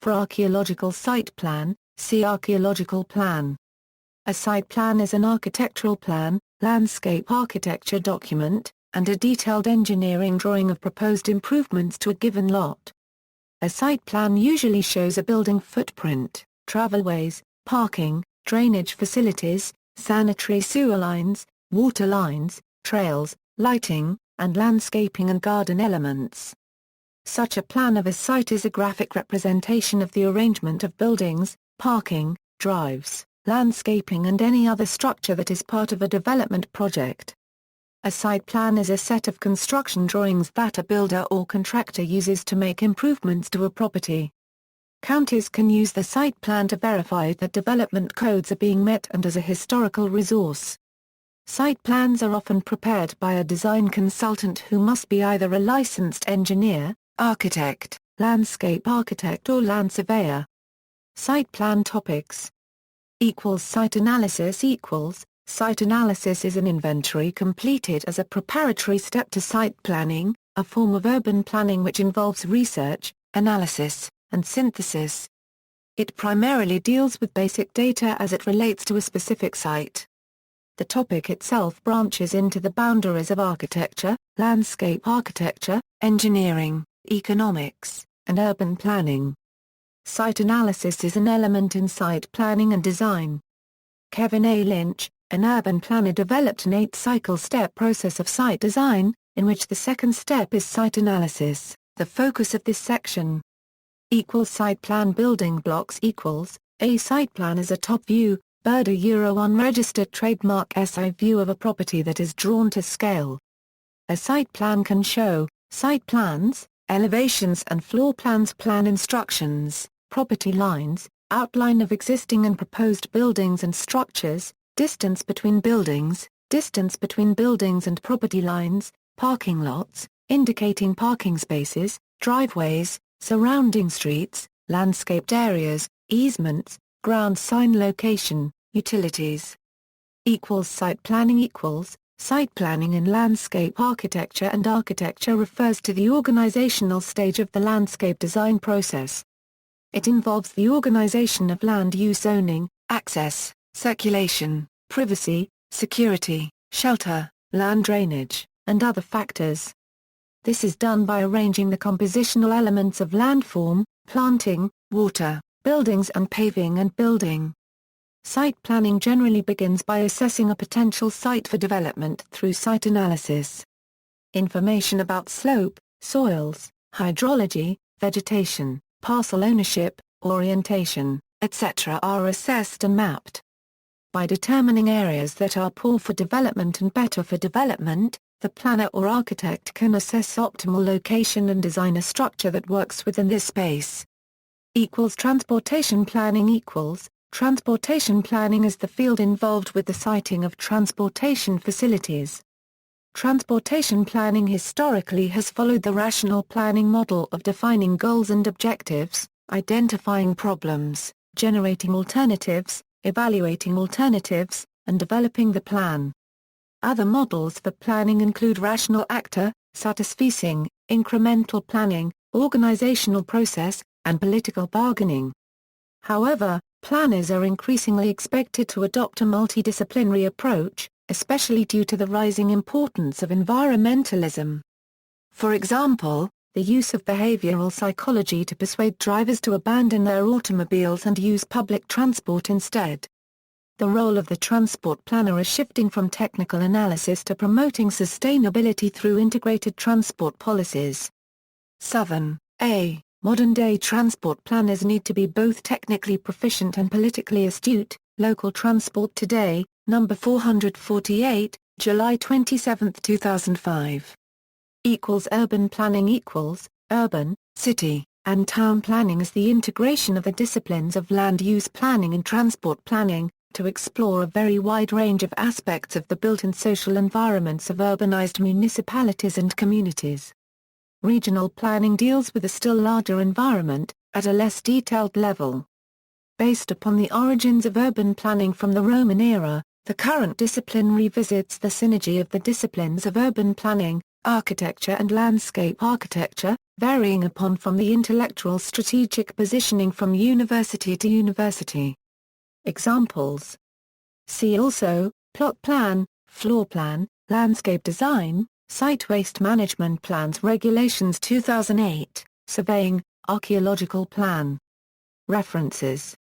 For archaeological site plan, see archaeological plan. A site plan is an architectural plan, landscape architecture document, and a detailed engineering drawing of proposed improvements to a given lot. A site plan usually shows a building footprint, travelways, parking, drainage facilities, sanitary sewer lines, water lines, trails, lighting, and landscaping and garden elements. Such a plan of a site is a graphic representation of the arrangement of buildings, parking, drives, landscaping and any other structure that is part of a development project. A site plan is a set of construction drawings that a builder or contractor uses to make improvements to a property. Counties can use the site plan to verify that development codes are being met and as a historical resource. Site plans are often prepared by a design consultant who must be either a licensed engineer, architect, landscape architect or land surveyor. Site plan topics. Site analysis Site analysis is an inventory completed as a preparatory step to site planning, a form of urban planning which involves research, analysis, and synthesis. It primarily deals with basic data as it relates to a specific site. The topic itself branches into the boundaries of architecture, landscape architecture, engineering, economics, and urban planning. Site analysis is an element in site planning and design. Kevin A. Lynch, an urban planner, developed an 8-cycle step process of site design, in which the second step is site analysis, the focus of this section. Site plan building blocks A site plan is a top view, bird unregistered trademark SI view of a property that is drawn to scale. A site plan can show site plans, elevations and floor plans, plan instructions, property lines, outline of existing and proposed buildings and structures, distance between buildings and property lines, parking lots, indicating parking spaces, driveways, surrounding streets, landscaped areas, easements, ground sign location, utilities. Site planning Site planning in landscape architecture and architecture refers to the organizational stage of the landscape design process. It involves the organization of land use zoning, access, circulation, privacy, security, shelter, land drainage, and other factors. This is done by arranging the compositional elements of landform, planting, water, buildings and paving and building. Site planning generally begins by assessing a potential site for development through site analysis. Information about slope, soils, hydrology, vegetation, parcel ownership, orientation, etc. are assessed and mapped. By determining areas that are poor for development and better for development, the planner or architect can assess optimal location and design a structure that works within this space. Transportation planning Transportation planning is the field involved with the siting of transportation facilities. Transportation planning historically has followed the rational planning model of defining goals and objectives, identifying problems, generating alternatives, evaluating alternatives, and developing the plan. Other models for planning include rational actor, satisficing, incremental planning, organizational process, and political bargaining. However, planners are increasingly expected to adopt a multidisciplinary approach, especially due to the rising importance of environmentalism. For example, the use of behavioral psychology to persuade drivers to abandon their automobiles and use public transport instead. The role of the transport planner is shifting from technical analysis to promoting sustainability through integrated transport policies. 7a. Modern-day transport planners need to be both technically proficient and politically astute. Local Transport Today, No. 448, July 27, 2005. Urban planning urban, city, and town planning is the integration of the disciplines of land use planning and transport planning, to explore a very wide range of aspects of the built and social environments of urbanized municipalities and communities. Regional planning deals with a still larger environment, at a less detailed level. Based upon the origins of urban planning from the Roman era, the current discipline revisits the synergy of the disciplines of urban planning, architecture and landscape architecture, varying upon from the intellectual strategic positioning from university to university. Examples. See also, plot plan, floor plan, landscape design, site waste management plans regulations 2008, surveying, archaeological plan. References.